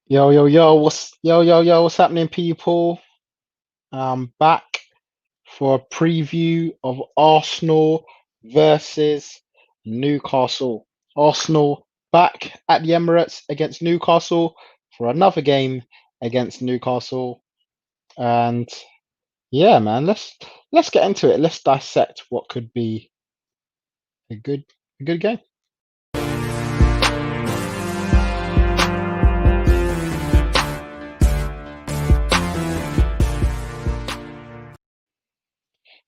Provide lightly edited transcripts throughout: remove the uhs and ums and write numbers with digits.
What's happening, people? I'm back for a preview of Arsenal versus Newcastle. Arsenal back at the Emirates against Newcastle for another game against Newcastle. And yeah, man, let's get into it. Let's dissect what could be a good game.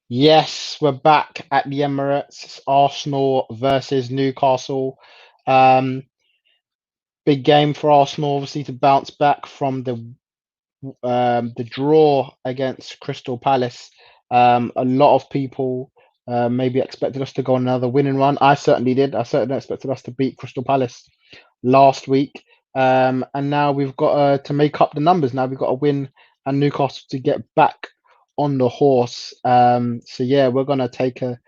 Yes, we're back at the Emirates. It's Arsenal versus Newcastle. Um, Big game for Arsenal, obviously, to bounce back from the draw against Crystal Palace. A lot of people maybe expected us to go on another winning run. I certainly did. I certainly expected us to beat Crystal Palace last week. And now we've got to make up the numbers. Now we've got to win and Newcastle to get back on the horse. So yeah, we're gonna take a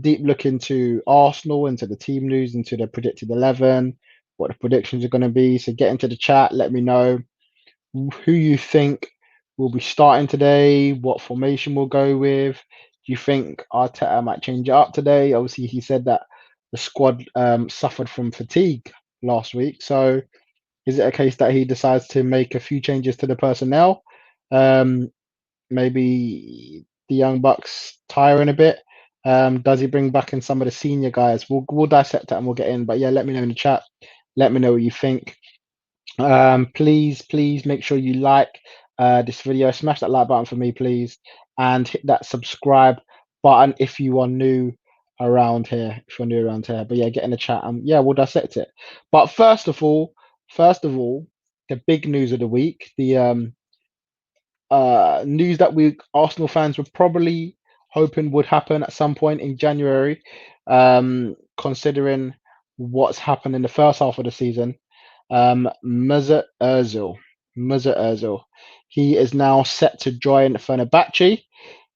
deep look into Arsenal, into the team news, into the predicted 11, what the predictions are going to be. So get into the chat. Let me know who you think will be starting today, what formation we'll go with. Do you think Arteta might change it up today? Obviously, he said that the squad suffered from fatigue last week. So is it a case that he decides to make a few changes to the personnel? Um, Maybe the young bucks tiring a bit. Does he bring back in some of the senior guys? We'll dissect that and we'll get in. But yeah, let me know in the chat. Let me know what you think. Please make sure you like this video. Smash that like button for me, please, and hit that subscribe button if you are new around here. If you're new around here, but yeah, get in the chat and yeah, we'll dissect it. But first of all, the big news of the week, the news that we Arsenal fans were probably hoping would happen at some point in January, considering what's happened in the first half of the season. Mesut Ozil, he is now set to join Fenerbahce.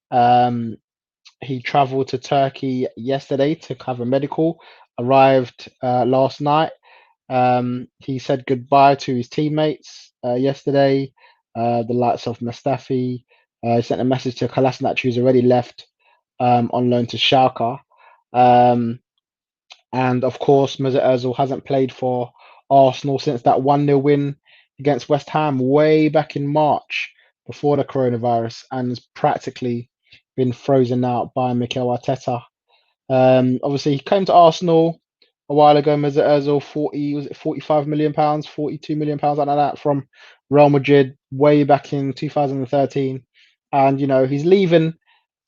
Um, he travelled to Turkey yesterday to cover medical. Arrived last night. He said goodbye to his teammates yesterday, the likes of Mustafi. He sent a message to Kolasinac, who's already left on loan to Schalke. Um, and of course, Mesut Ozil hasn't played for Arsenal since that 1-0 win against West Ham way back in March before the coronavirus and has practically been frozen out by Mikel Arteta. Obviously, he came to Arsenal a while ago. Mesut Ozil, 40 was it 45 million pounds, 42 million pounds, like that, from Real Madrid way back in 2013. And he's leaving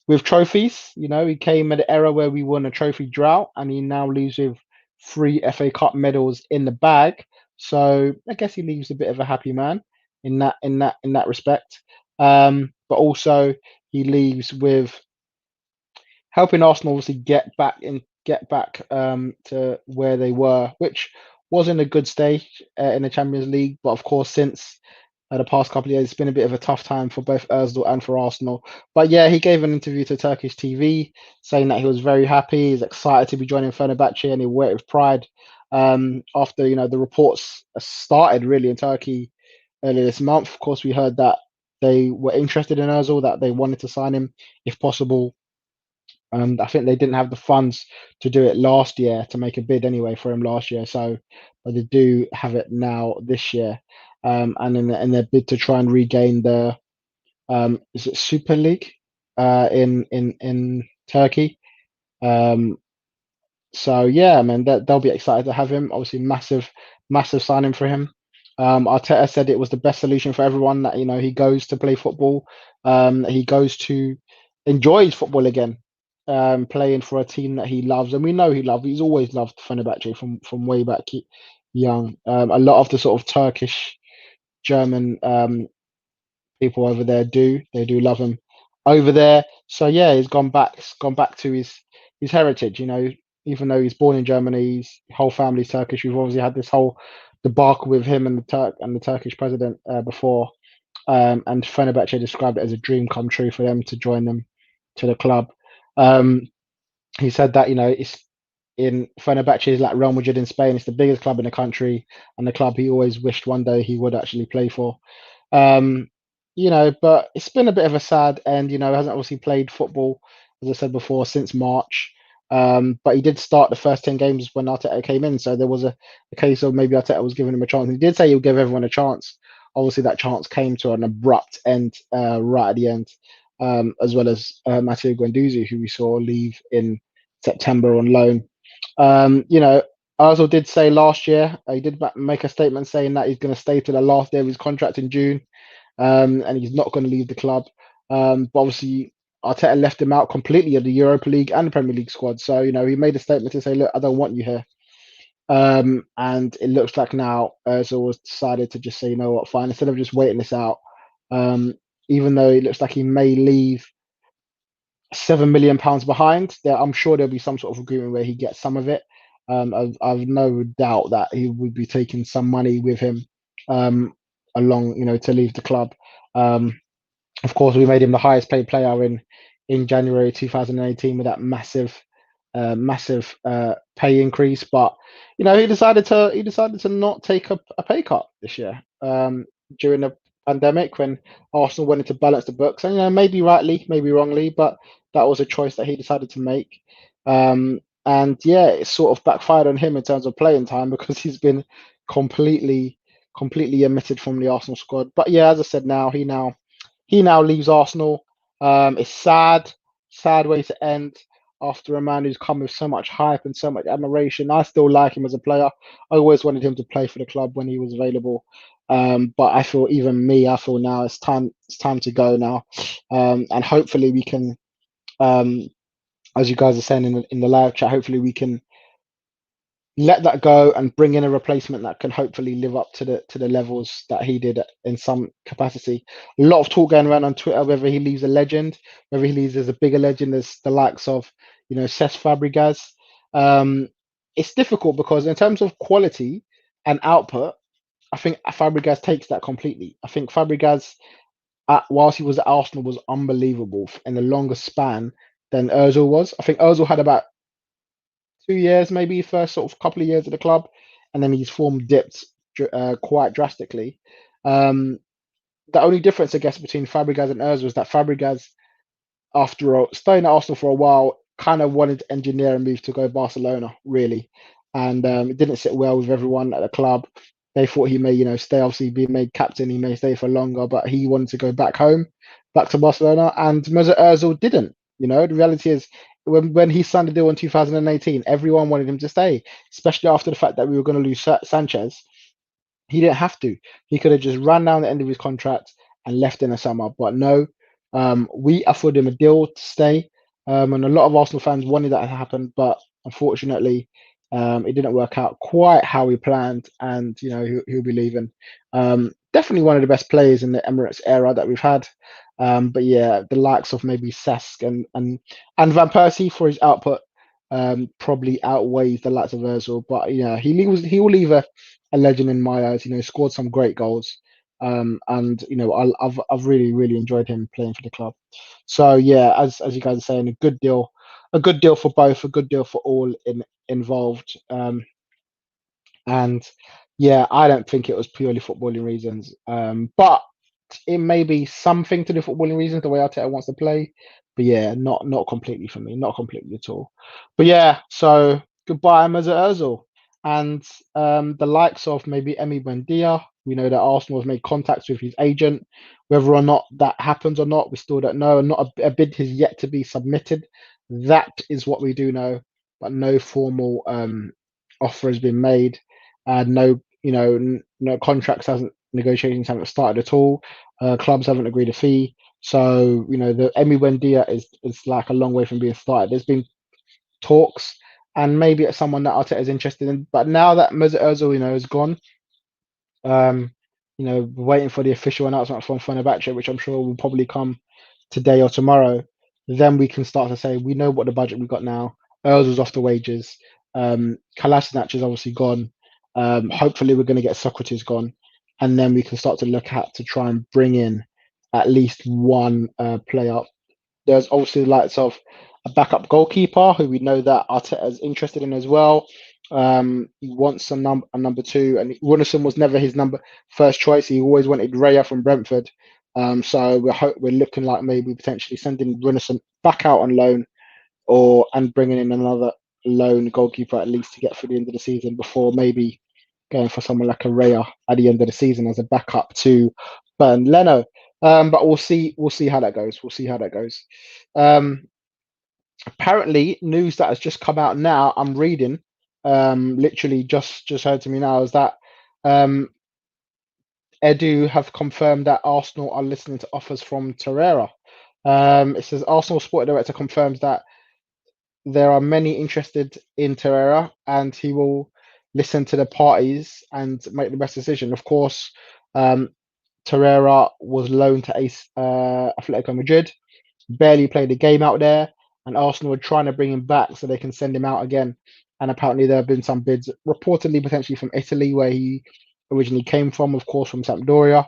with trophies. He came at an era where we won a trophy drought, and he now leaves with 3 FA Cup medals in the bag. So I guess he leaves a bit of a happy man in that respect. But also he leaves with helping Arsenal obviously get back to where they were, which was in a good stage in the Champions League. But of course, since the past couple of years, it's been a bit of a tough time for both Özil and for Arsenal. But yeah, he gave an interview to Turkish TV saying that he was very happy, he's excited to be joining Fenerbahce, and he waited with pride. After the reports started really in Turkey earlier this month. Of course, we heard that they were interested in Özil, that they wanted to sign him if possible. I think they didn't have the funds to do it last year, to make a bid anyway for him last year. So, but they do have it now this year, and in their bid to try and regain the is it Super League in Turkey. Um, so yeah, I mean they'll be excited to have him. Obviously, massive signing for him. Arteta said it was the best solution for everyone. That he goes to play football, he goes to enjoy football again, playing for a team that he loves, and we know he loves. He's always loved Fenerbahce from way back young. A lot of the sort of Turkish, German people over there they do love him over there. So yeah, he's gone back to his heritage. Even though he's born in Germany, his whole family's Turkish. We've obviously had this whole debacle with him and the Turkish president before. And Fenerbahce described it as a dream come true for them to join them to the club. Um, he said that it's in Fenerbahce is like Real Madrid in Spain. It's the biggest club in the country and the club he always wished one day he would actually play for. Um, but it's been a bit of a sad end. Hasn't obviously played football, as I said before, since March. But he did start the first 10 games when Arteta came in. So there was a case of maybe Arteta was giving him a chance. He did say he'll give everyone a chance. Obviously, that chance came to an abrupt end right at the end, as well as Matteo Guendouzi, who we saw leave in September on loan. Ozil did say last year, he did make a statement saying that he's going to stay to the last day of his contract in June, and he's not going to leave the club. But obviously, Arteta left him out completely of the Europa League and the Premier League squad. So, he made a statement to say, look, I don't want you here. And it looks like now Ozil was decided to just say, you know what, fine, instead of just waiting this out, um, even though it looks like he may leave £7 million behind. I'm sure there'll be some sort of agreement where he gets some of it. I've no doubt that he would be taking some money with him um, along, to leave the club. Um, of course, we made him the highest paid player in January 2018 with that massive pay increase. But he decided to not take a pay cut this year during the pandemic when Arsenal wanted to balance the books, and maybe rightly, maybe wrongly, but that was a choice that he decided to make. And yeah, it sort of backfired on him in terms of playing time because he's been completely, completely omitted from the Arsenal squad. But yeah, as I said, he now leaves Arsenal. It's sad way to end after a man who's come with so much hype and so much admiration. I still like him as a player. I always wanted him to play for the club when he was available. But I feel now it's time to go now. And hopefully we can, um, as you guys are saying in the live chat, hopefully we can let that go and bring in a replacement that can hopefully live up to the levels that he did in some capacity. A lot of talk going around on Twitter whether he leaves a legend, whether he leaves as a bigger legend as the likes of Cesc Fabregas. It's difficult because in terms of quality and output, I think Fabregas takes that completely. I think Fabregas, whilst he was at Arsenal, was unbelievable in a longer span than Özil was. I think Özil had about 2 years, maybe first sort of couple of years at the club, and then his form dipped quite drastically. Um, the only difference, I guess, between Fabregas and Urs was that Fabregas, after staying at Arsenal for a while, kind of wanted to engineer a move to go Barcelona, really, and it didn't sit well with everyone at the club. They thought he may, stay. Obviously, being made captain, he may stay for longer, but he wanted to go back home, back to Barcelona, and Mesut Ozil didn't. The reality is, when he signed the deal in 2018, everyone wanted him to stay, especially after the fact that we were going to lose Sanchez. He didn't have to. He could have just ran down the end of his contract and left in the summer. But no, we offered him a deal to stay, and a lot of Arsenal fans wanted that to happen. But unfortunately, it didn't work out quite how we planned, and he'll be leaving. Definitely one of the best players in the Emirates era that we've had. But yeah, the likes of maybe Cesc and Van Persie for his output probably outweighs the likes of Özil. But he will leave a legend in my eyes. Scored some great goals, and I've really really enjoyed him playing for the club. So yeah, as you guys are saying, a good deal for both, a good deal for all involved. And yeah, I don't think it was purely footballing reasons, but it may be something to do with footballing reasons, the way Arteta wants to play. But yeah, not completely for me, not completely at all. But yeah, so goodbye, Mesut Ozil, and the likes of maybe Emi Buendia. We know that Arsenal has made contacts with his agent. Whether or not that happens or not, we still don't know. And not a bid has yet to be submitted. That is what we do know, but no formal offer has been made. No, no contracts hasn't negotiations haven't started at all. Clubs haven't agreed a fee. So, the Emi Buendia is like a long way from being started. There's been talks, and maybe it's someone that Arteta is interested in. But now that Mesut Ozil, is gone, um, waiting for the official announcement from Fenerbahce, which I'm sure will probably come today or tomorrow, then we can start to say we know what the budget we've got now. Ozil's off the wages. Kolasinac is obviously gone. Hopefully, we're going to get Socrates gone, and then we can start to look at to try and bring in at least one player. There's obviously the likes of a backup goalkeeper who we know that Arteta is interested in as well. He wants a number two, and Runnison was never his number first choice. He always wanted Raya from Brentford. So we're looking like maybe potentially sending Runnison back out on loan, or and bringing in another loan goalkeeper at least to get through the end of the season before maybe going for someone like a Raya at the end of the season as a backup to Burn Leno. But we'll see how that goes. We'll see how that goes. Um, Apparently, news that has just come out now. I'm reading, literally just heard to me now is that um, Edu have confirmed that Arsenal are listening to offers from Torreira. It says Arsenal sport director confirms that there are many interested in Torreira, and he will listen to the parties and make the best decision. Of course, um, Torreira was loaned to Atletico Madrid, barely played a game out there, and Arsenal are trying to bring him back so they can send him out again. And apparently, there have been some bids, reportedly potentially from Italy, where he originally came from, of course, from Sampdoria.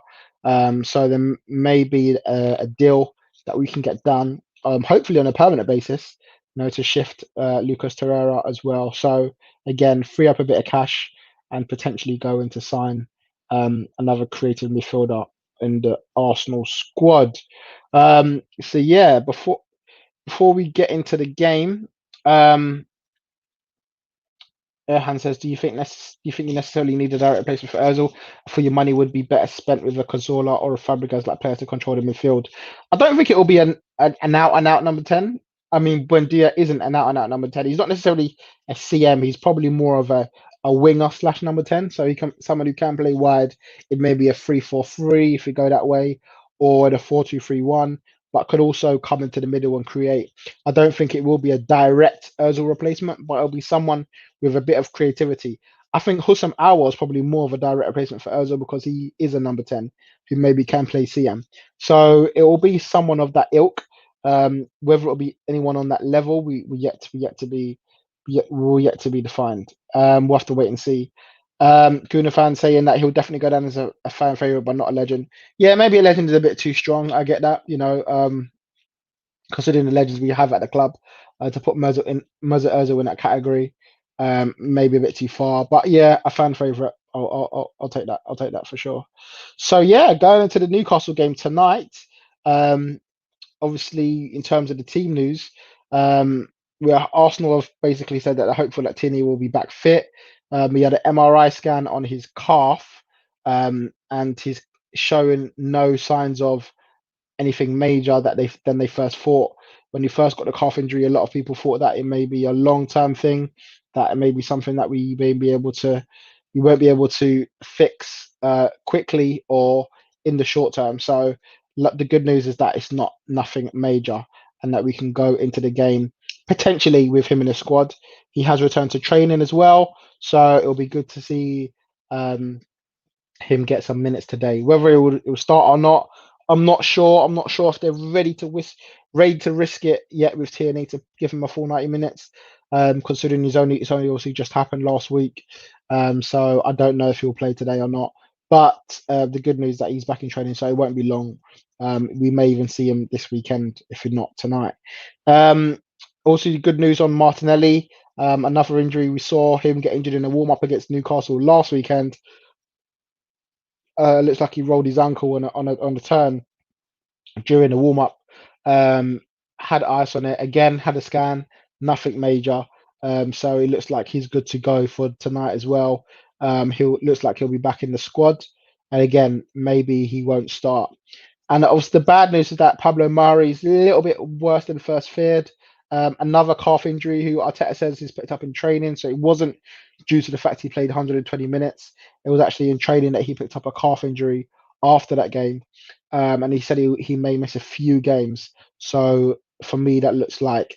So there may be a deal that we can get done, hopefully on a permanent basis, to shift Lucas Torreira as well. So again, free up a bit of cash and potentially go in to sign another creative midfielder in the Arsenal squad. So yeah, before we get into the game, um, Erhan says, do you think you necessarily need a direct replacement for Özil? For your money would be better spent with a Cazorla or a Fabregas like player to control the midfield. I don't think it will be an out and out number 10. I mean, Buendia isn't an out and out number 10. He's not necessarily a CM. He's probably more of a winger slash number 10. So he can someone who can play wide. It may be a 3-4-3 if we go that way, or the 4-2-3-1, but could also come into the middle and create. I don't think it will be a direct Özil replacement, but it'll be someone with a bit of creativity. I think Hussam Aouar is probably more of a direct replacement for Ozil because he is a number 10 who maybe can play CM. So it will be someone of that ilk. Whether it'll be anyone on that level, we yet to be defined. We'll have to wait and see. Guna fan saying that he'll definitely go down as a fan favorite, but not a legend. Yeah, maybe a legend is a bit too strong. I get that, considering the legends we have at the club, to put Mesut Ozil in that category, maybe a bit too far. But yeah, a fan favorite. I'll take that. I'll take that for sure. So yeah, going into the Newcastle game tonight. Obviously, in terms of the team news, Arsenal have basically said that they're hopeful that Tierney will be back fit. He had an MRI scan on his calf, and he's showing no signs of anything major that they first thought. When he first got the calf injury, a lot of people thought that it may be a long-term thing, that it may be something that we won't be able to fix quickly or in the short term. So the good news is that it's not nothing major, and that we can go into the game potentially with him in the squad. He has returned to training as well, so it'll be good to see him get some minutes today. Whether it will start or not, I'm not sure. I'm not sure if they're ready to risk it yet with Tierney to give him a full 90 minutes. Considering it's only obviously just happened last week. So I don't know if he'll play today or not. But the good news is that he's back in training, so it won't be long. We may even see him this weekend, if not tonight. Also, good news on Martinelli. Another injury. We saw him get injured in a warm up against Newcastle last weekend. Looks like he rolled his ankle on a turn during the warm up. Had ice on it again. Had a scan. Nothing major. So it looks like he's good to go for tonight as well. Looks like he'll be back in the squad. And again, maybe he won't start. And obviously, the bad news is that Pablo Mari is a little bit worse than first feared. Another calf injury, who Arteta says he's picked up in training. So it wasn't due to the fact he played 120 minutes. It was actually in training that he picked up a calf injury after that game. And he said he may miss a few games. So for me, that looks like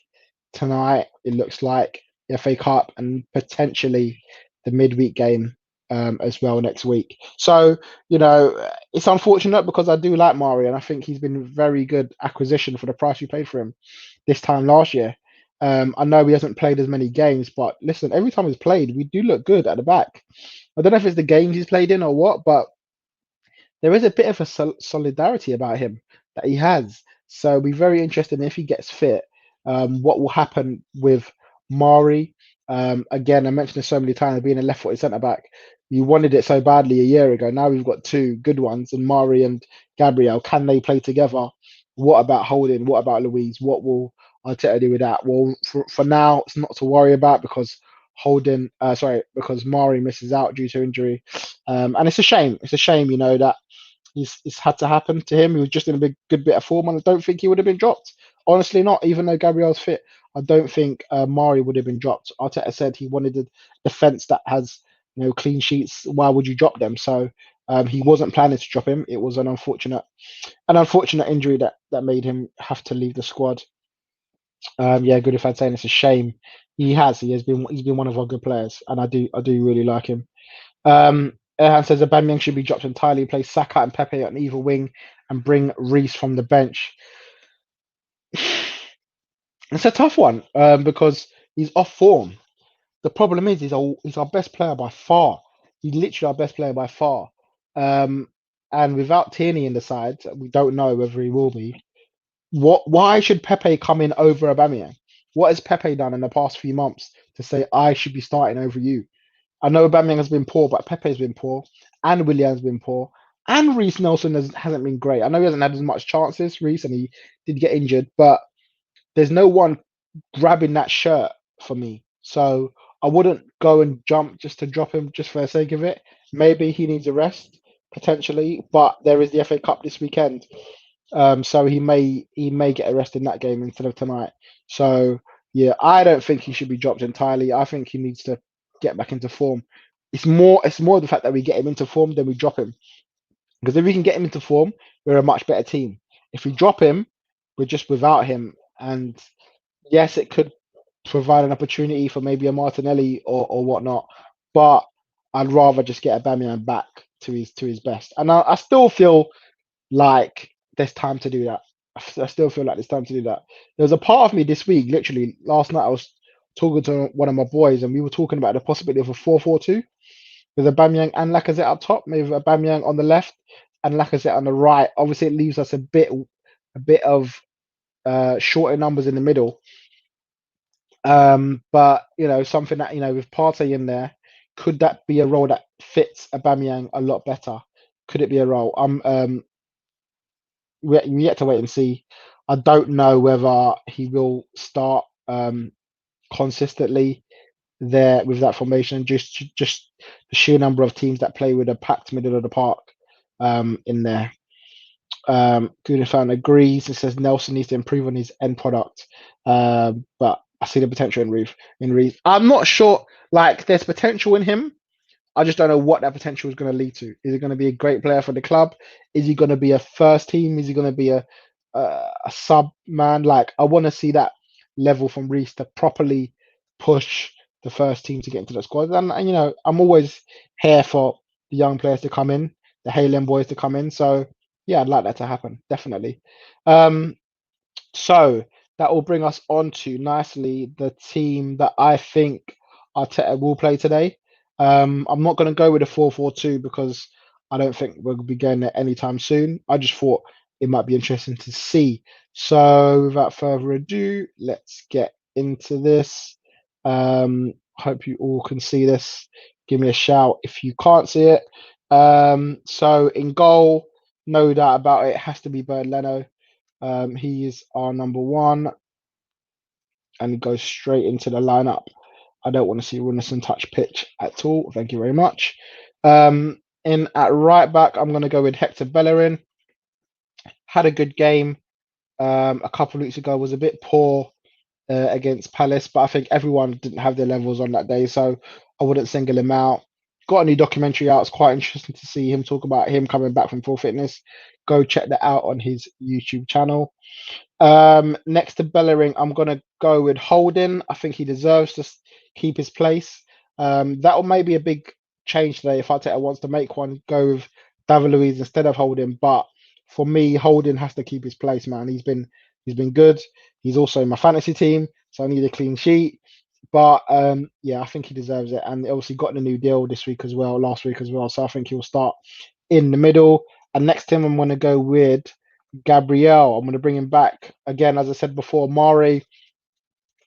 tonight. It looks like the FA Cup and potentially the midweek game as well next week. So, it's unfortunate because I do like Mari and I think he's been a very good acquisition for the price we paid for him this time last year. I know he hasn't played as many games, but listen, every time he's played, we do look good at the back. I don't know if it's the games he's played in or what, but there is a bit of a solidarity about him that he has. So it'll be very interesting if he gets fit. What will happen with Mari? Again, I mentioned this so many times, being a left-footed centre back. You wanted it so badly a year ago. Now we've got two good ones, and Mari and Gabriel. Can they play together? What about Holding? What about Louise? What will Arteta do with that? Well, for now, it's not to worry about because because Mari misses out due to injury, and it's a shame. It's a shame, that it's had to happen to him. He was just in a good bit of form, and I don't think he would have been dropped. Honestly, not even though Gabriel's fit. I don't think Mari would have been dropped. Arteta said he wanted a defense that has clean sheets. Why would you drop them? So he wasn't planning to drop him. It was an unfortunate injury that made him have to leave the squad. Yeah, good if I'd saying it's a shame. He's been one of our good players, and I do really like him. Erhan says Aubameyang should be dropped entirely, play Saka and Pepe on either wing, and bring Reece from the bench. It's a tough one because he's off form. The problem is he's our best player by far. He's literally our best player by far. Um, and without Tierney in the side, we don't know whether he will be. Why should Pepe come in over Aubameyang? What has Pepe done in the past few months to say I should be starting over you? I know Aubameyang has been poor, but Pepe's been poor, and Willian's been poor, and Reece Nelson hasn't been great. I know he hasn't had as much chances, Reece, and he did get injured, but there's no one grabbing that shirt for me. So I wouldn't go and jump just to drop him just for the sake of it. Maybe he needs a rest potentially, but there is the FA Cup this weekend, so he may get a rest in that game instead of tonight. So yeah, I don't think he should be dropped entirely. I think he needs to get back into form. It's more the fact that we get him into form than we drop him. Because if we can get him into form, we're a much better team. If we drop him, we're just without him. And yes, it could provide an opportunity for maybe a Martinelli or whatnot, but I'd rather just get Aubameyang back to his best. And I still feel like there's time to do that. I still feel like there's time to do that. There was a part of me this week, literally last night, I was talking to one of my boys, and we were talking about the possibility of a 4-4-2 with Aubameyang and Lacazette up top, maybe Aubameyang on the left and Lacazette on the right. Obviously, it leaves us a bit of shorter numbers in the middle. But something that with Partey in there, could that be a role that fits Aubameyang a lot better? Could it be a role? We yet to wait and see. I don't know whether he will start consistently there with that formation. Just the sheer number of teams that play with a packed middle of the park in there. Goodefan agrees. It says Nelson needs to improve on his end product, but I see the potential in Reece. I'm not sure. Like, there's potential in him. I just don't know what that potential is going to lead to. Is he going to be a great player for the club? Is he going to be a first team? Is he going to be a sub man? Like, I want to see that level from Reece to properly push the first team to get into the squad. And I'm always here for the young players to come in, the Haaland boys to come in. So yeah, I'd like that to happen, definitely. So that will bring us on to nicely the team that I think Arteta will play today. I'm not going to go with a 4-4-2 because I don't think we'll be going there anytime soon. I just thought it might be interesting to see. So without further ado, let's get into this. Hope you all can see this. Give me a shout if you can't see it. So in goal, no doubt about it, has to be Bernd Leno. He is our number one, and he goes straight into the lineup. I don't want to see Runnison touch pitch at all. Thank you very much. In at right back, I'm going to go with Hector Bellerin. Had a good game a couple of weeks ago. Was a bit poor against Palace, but I think everyone didn't have their levels on that day, so I wouldn't single him out. Got a new documentary out. It's quite interesting to see him talk about him coming back from full fitness. Go check that out on his YouTube channel. Next to Bellerin, I'm gonna go with Holding. I think he deserves to keep his place. That may be a big change today if Arteta wants to make one. Go with David Luiz instead of Holding, but for me, Holding has to keep his place, man. He's been good. He's also in my fantasy team, so I need a clean sheet. But yeah, I think he deserves it, and obviously got a new deal this week as well, last week as well. So I think he'll start in the middle. And next to him, I'm going to go with Gabriel. I'm going to bring him back again, as I said before. Mari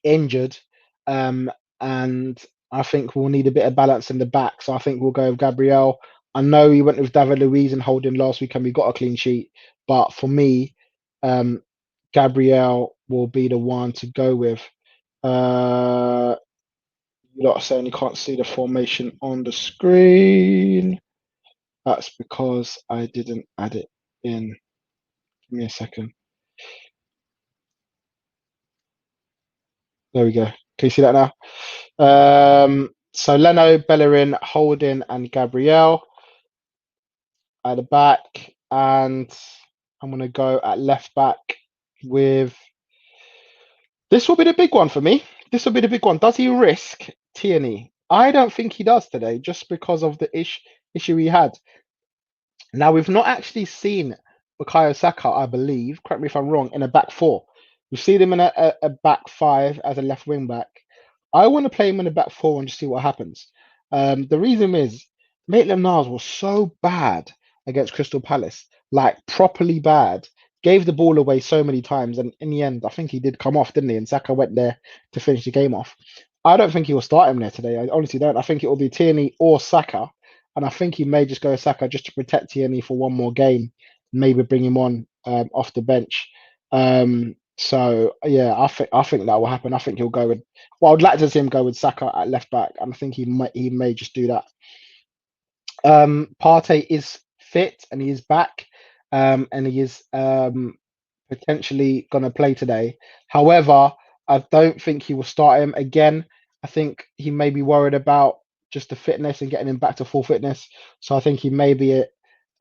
injured, um, and I think we'll need a bit of balance in the back. So I think we'll go with Gabriel. I know we went with David Luiz and Holding last week, and we got a clean sheet. But for me, um, Gabriel will be the one to go with. Uh, you lot are saying you can't see the formation on the screen. That's because I didn't add it in. Give me a second. There we go. Can you see that now? So Leno, Bellerin, Holding, and Gabriel at the back, and I'm gonna go at left back with. This will be the big one for me. This will be the big one. Does he risk Tierney? I don't think he does today, just because of the issue he had. Now we've not actually seen Bukayo Saka, I believe. Correct me if I'm wrong. In a back four, we've seen him in a back five as a left wing back. I want to play him in a back four and just see what happens. The reason is Maitland-Niles was so bad against Crystal Palace, like properly bad. Gave the ball away so many times, and in the end, I think he did come off, didn't he? And Saka went there to finish the game off. I don't think he will start him there today. I honestly don't. I think it will be Tierney or Saka, and I think he may just go Saka just to protect Tierney for one more game, maybe bring him on off the bench. So yeah, I think that will happen. I think he'll go with. Well, I'd like to see him go with Saka at left back, and I think he may just do that. Partey is fit and he is back, and he is potentially going to play today. However, I don't think he will start him again. I think he may be worried about just the fitness and getting him back to full fitness. So I think he may be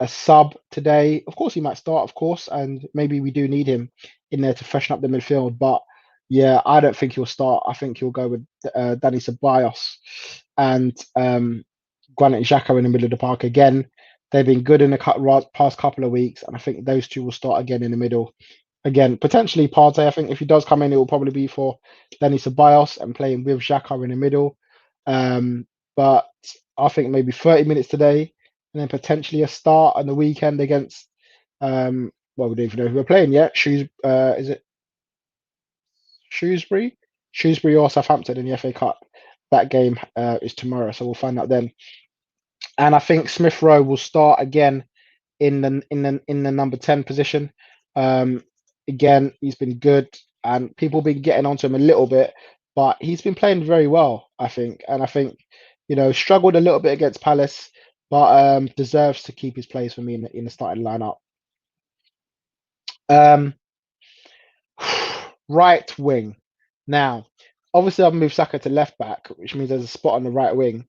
a sub today. Of course, he might start, of course, and maybe we do need him in there to freshen up the midfield. But yeah, I don't think he'll start. I think he'll go with Danny Ceballos and Granit Xhaka in the middle of the park again. They've been good in the past couple of weeks, and I think those two will start again in the middle. Again, potentially Partey. I think if he does come in, it will probably be for Danny Ceballos and playing with Xhaka in the middle. But I think maybe 30 minutes today, and then potentially a start on the weekend against. Well, we don't even know who we're playing yet. Is it Shrewsbury? Shrewsbury or Southampton in the FA Cup. That game is tomorrow, so we'll find out then. And I think Smith-Rowe will start again in the number 10 position. Um, Again, he's been good, and people have been getting onto him a little bit, but he's been playing very well, I think. And I think, struggled a little bit against Palace, but deserves to keep his place for me in the starting lineup. Um, right wing. Now, obviously, I've moved Saka to left back, which means there's a spot on the right wing.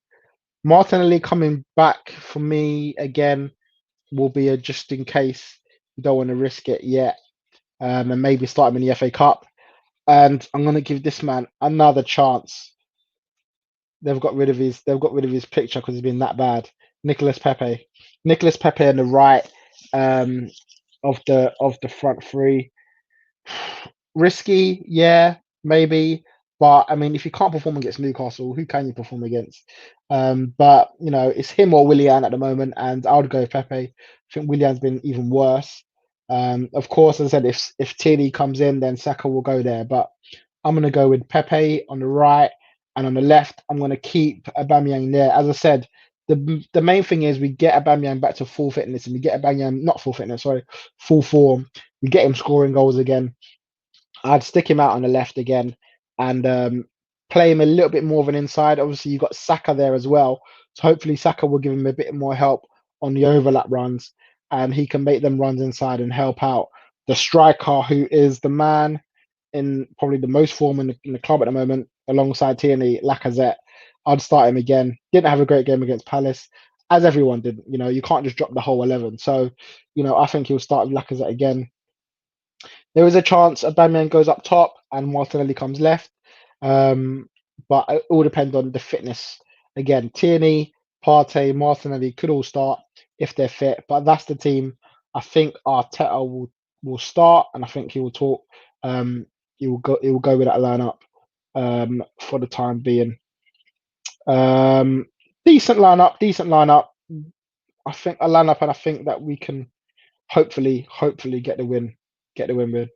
Martinelli coming back for me again will be a just in case. You don't want to risk it yet, and maybe start him in the FA Cup. And I'm going to give this man another chance. They've got rid of his picture because he's been that bad. Nicholas Pepe, Nicholas Pepe on the right, of the front three. Risky, yeah, maybe. But I mean, if you can't perform against Newcastle, who can you perform against? But it's him or Willian at the moment, and I would go Pepe. I think Willian's been even worse. Of course, as I said, if Tierney comes in, then Saka will go there. But I'm gonna go with Pepe on the right, and on the left, I'm gonna keep Aubameyang there. As I said, the main thing is we get Aubameyang back to full fitness, and we get Aubameyang not full fitness, sorry, full form. We get him scoring goals again. I'd stick him out on the left again and play him a little bit more of an inside. Obviously, you've got Saka there as well. So hopefully, Saka will give him a bit more help on the overlap runs and he can make them runs inside and help out the striker, who is the man in probably the most form in the club at the moment, alongside Tierney, Lacazette. I'd start him again. Didn't have a great game against Palace, as everyone did. You can't just drop the whole 11. So, I think he'll start with Lacazette again. There is a chance Aubameyang goes up top and Martinelli comes left. But it all depends on the fitness. Again, Tierney, Partey, Martinelli could all start if they're fit, but that's the team. I think Arteta will start, and I think he will talk. He will go with that lineup for the time being. Decent lineup. I think a lineup, and I think that we can hopefully get the win with.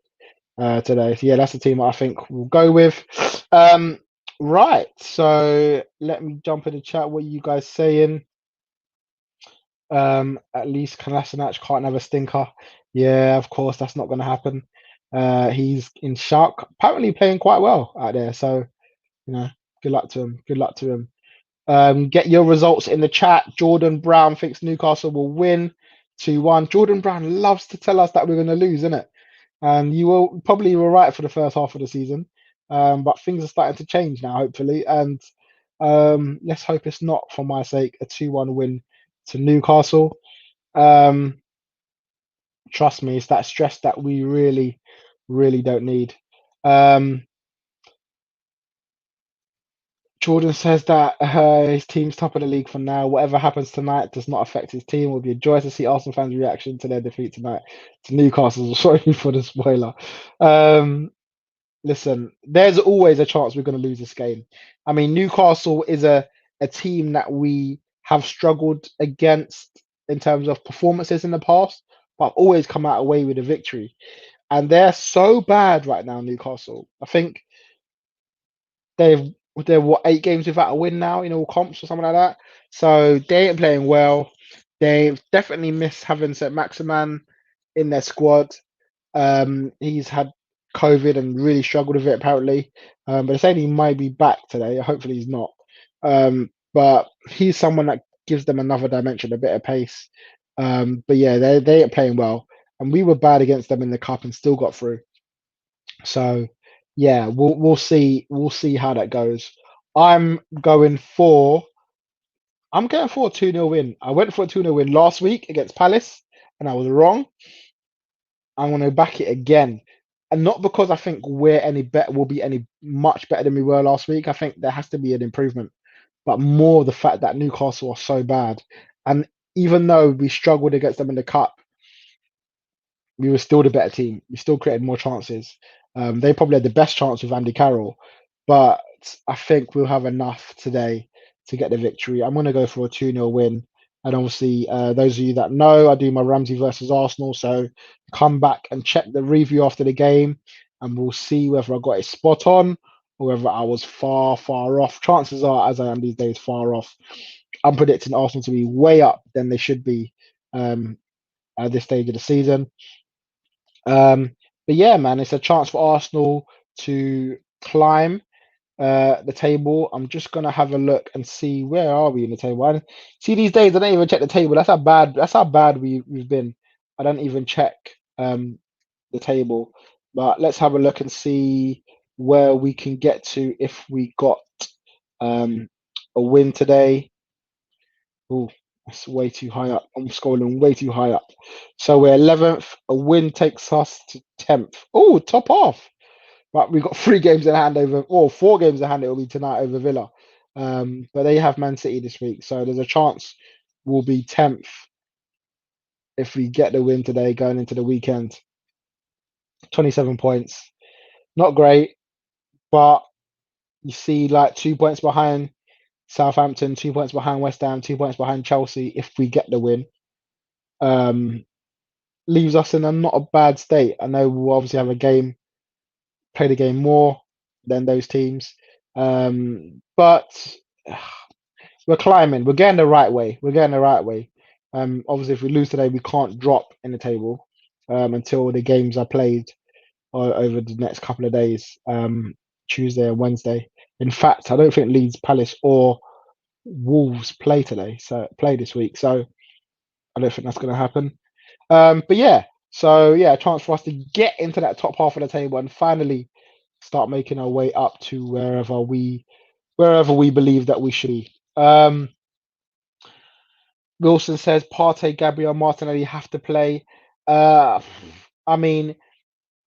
today. So yeah, that's the team I think we'll go with. Um, right. So let me jump in the chat. What are you guys saying? At least Kolasinac can't have a stinker. Yeah, of course, that's not going to happen. He's in shock. Apparently playing quite well out there. So, you know, good luck to him. Good luck to him. Get your results in the chat. Jordan Brown thinks Newcastle will win 2-1. Jordan Brown loves to tell us that we're going to lose, isn't it? And you were right for the first half of the season. But things are starting to change now, hopefully. And let's hope it's not, for my sake, a 2-1 win to Newcastle. Um, Trust me, it's that stress that we really, really don't need. Um, Jordan says that his team's top of the league for now. Whatever happens tonight does not affect his team. It will be a joy to see Arsenal fans' reaction to their defeat tonight to Newcastle. Sorry for the spoiler. Um, Listen, there's always a chance we're going to lose this game. I mean, Newcastle is a team that we have struggled against in terms of performances in the past, but always come out away with a victory. And they're so bad right now, Newcastle. I think they've they're what 8 games without a win now in all comps or something like that. So they ain't playing well. They've definitely missed having Saint-Maximin in their squad. He's had COVID and really struggled with it apparently. But they're saying he might be back today. Hopefully he's not. But he's someone that gives them another dimension, a bit of pace. But yeah, they ain't playing well, and we were bad against them in the cup and still got through. So yeah, we'll see how that goes. I'm going for I'm going for a 2-0 win. I went for a 2-0 win last week against Palace, and I was wrong. I'm going to back it again. And not because I think we're any better, will be any much better than we were last week. I think there has to be an improvement, but more the fact that Newcastle are so bad. And even though we struggled against them in the cup, we were still the better team. We still created more chances. They probably had the best chance with Andy Carroll, but I think we'll have enough today to get the victory. I'm going to go for a 2-0 win. And obviously, those of you that know, I do my Ramsey versus Arsenal. So come back and check the review after the game, and we'll see whether I got it spot on or whether I was far, far off. Chances are, as I am these days, far off. I'm predicting Arsenal to be way up than they should be at this stage of the season. But yeah, man, it's a chance for Arsenal to climb the table. I'm just gonna have a look and see where are we in the table. I see these days I don't even check the table. That's how bad we've been. I don't even check the table. But let's have a look and see where we can get to if we got um a win today. Oh, that's way too high up. I'm scrolling way too high up. So we're 11th. A win takes us to 10th. Oh, top half. But we've got 3 games in hand over, or 4 games in hand. It will be tonight over Villa. But they have Man City this week, so there's a chance we'll be 10th if we get the win today going into the weekend. 27 points, not great, but you see, like 2 points behind Southampton, 2 points behind West Ham, 2 points behind Chelsea. If we get the win, um, leaves us in a not a bad state. I know we'll obviously have a game, play the game more than those teams, but we're climbing. We're getting the right way. We're getting the right way. Obviously, if we lose today, we can't drop in the table until the games are played over the next couple of days, Tuesday and Wednesday. In fact, I don't think Leeds, Palace, or Wolves play today. So play this week. So I don't think that's going to happen. But yeah, so yeah, a chance for us to get into that top half of the table and finally start making our way up to wherever we believe that we should be. Wilson says Partey, Gabriel, Martinelli have to play. Uh, I mean,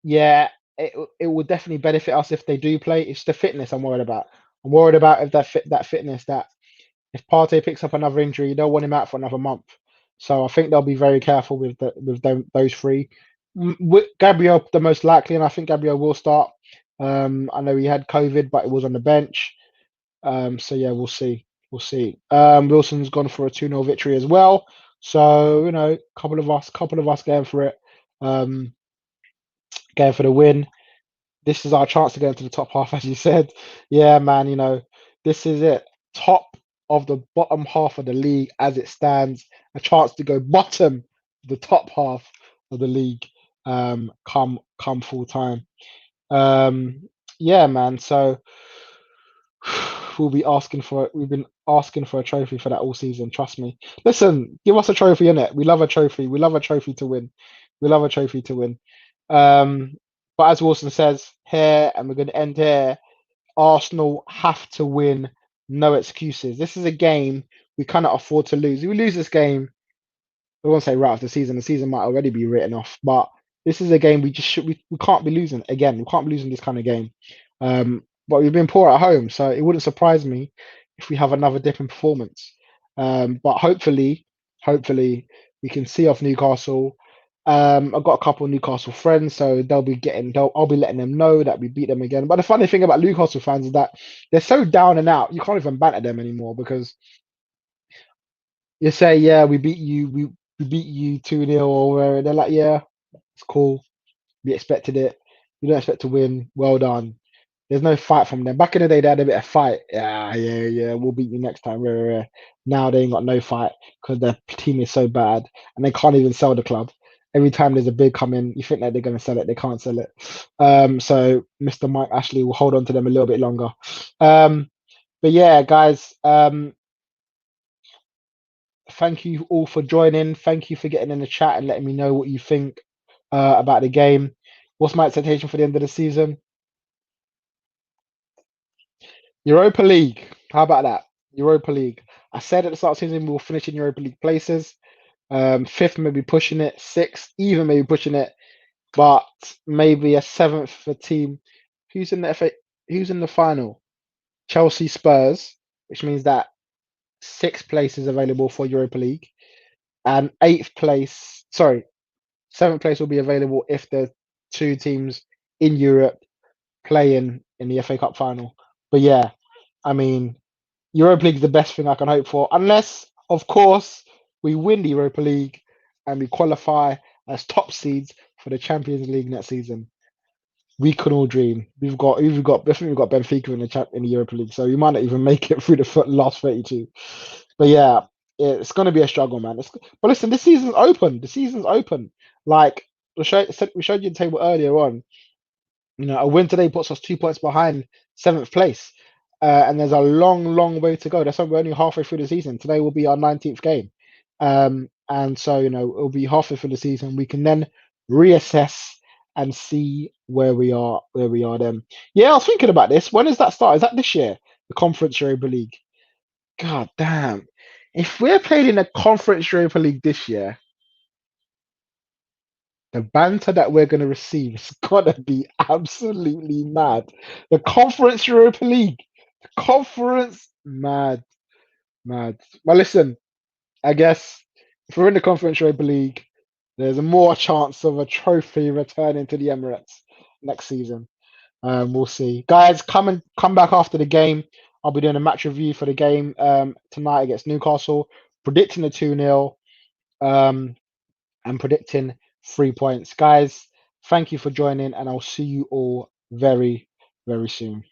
yeah, it will definitely benefit us if they do play. It's the fitness I'm worried about. I'm worried about if that fitness that if Partey picks up another injury, you don't want him out for another month. So I think they'll be very careful with those 3. With Gabriel, the most likely, and I think Gabriel will start. I know he had COVID, but he was on the bench. So yeah, we'll see. We'll see. Wilson's gone for a 2-0 victory as well. So, couple of us going for it. Going for the win. this is our chance to get into the top half, as you said. Yeah, man, this is it. Top of the bottom half of the league as it stands. A chance to go bottom of the top half of the league come full time. Yeah, man. So we've been asking for a trophy for that all season, trust me. Listen, give us a trophy in it. We love a trophy. We love a trophy to win. We love a trophy to win. Um, but as Wilson says here, and we're going to end here, Arsenal have to win. No excuses. This is a game we cannot afford to lose. If we lose this game, I won't say right off the season. The season might already be written off, but this is a game we just should we can't be losing again. We can't be losing this kind of game. But we've been poor at home, so it wouldn't surprise me if we have another dip in performance. But hopefully we can see off Newcastle. I've got a couple of Newcastle friends, so I'll be letting them know that we beat them again. But the funny thing about Newcastle fans is that they're so down and out, you can't even banter them anymore because you say, yeah, we beat you 2-0 or whatever. They're like, yeah, it's cool. We expected it. We don't expect to win. Well done. There's no fight from them. Back in the day, they had a bit of fight. Yeah, we'll beat you next time. Rah, rah, rah. Now they ain't got no fight because their team is so bad and they can't even sell the club. Every time there's a bid coming, you think that they're going to sell it, they can't sell it. So Mr. Mike Ashley will hold on to them a little bit longer. But yeah, guys, thank you all for joining. Thank you for getting in the chat and letting me know what you think about the game. What's my expectation for the end of the season? Europa League. How about that? Europa League. I said at the start of the season we will finish in Europa League places. Fifth, maybe pushing it. Sixth, even maybe pushing it. But maybe a seventh for team. Who's in the FA? Who's in the final? Chelsea, Spurs, which means that sixth place is available for Europa League, and eighth place. Sorry, seventh place will be available if the two teams in Europe playing in the FA Cup final. But yeah, I mean, Europa League is the best thing I can hope for, unless, of course, we win the Europa League and we qualify as top seeds for the Champions League next season. We can all dream. I think we've got Benfica in the Europa League, so we might not even make it through the last 32. But yeah, it's going to be a struggle, man. But listen, this season's open. The season's open. Like we showed you the table earlier on. A win today puts us 2 points behind seventh place, and there's a long, long way to go. That's why we're only halfway through the season. Today will be our 19th game, and so it'll be halfway through the season. We can then reassess and see where we are. Then, yeah, I was thinking about this. When does that start? Is that this year? The Conference Europa League. God damn! If we're playing in the Conference Europa League this year, the banter that we're going to receive is going to be absolutely mad. The Conference Europa League, the Conference, mad, mad. Well, listen, I guess if we're in the Conference Europa League, there's a more chance of a trophy returning to the Emirates next season. We'll see. Guys, come back after the game. I'll be doing a match review for the game tonight against Newcastle, predicting the 2-0. And predicting 3 points. Guys, thank you for joining, and I'll see you all very, very soon.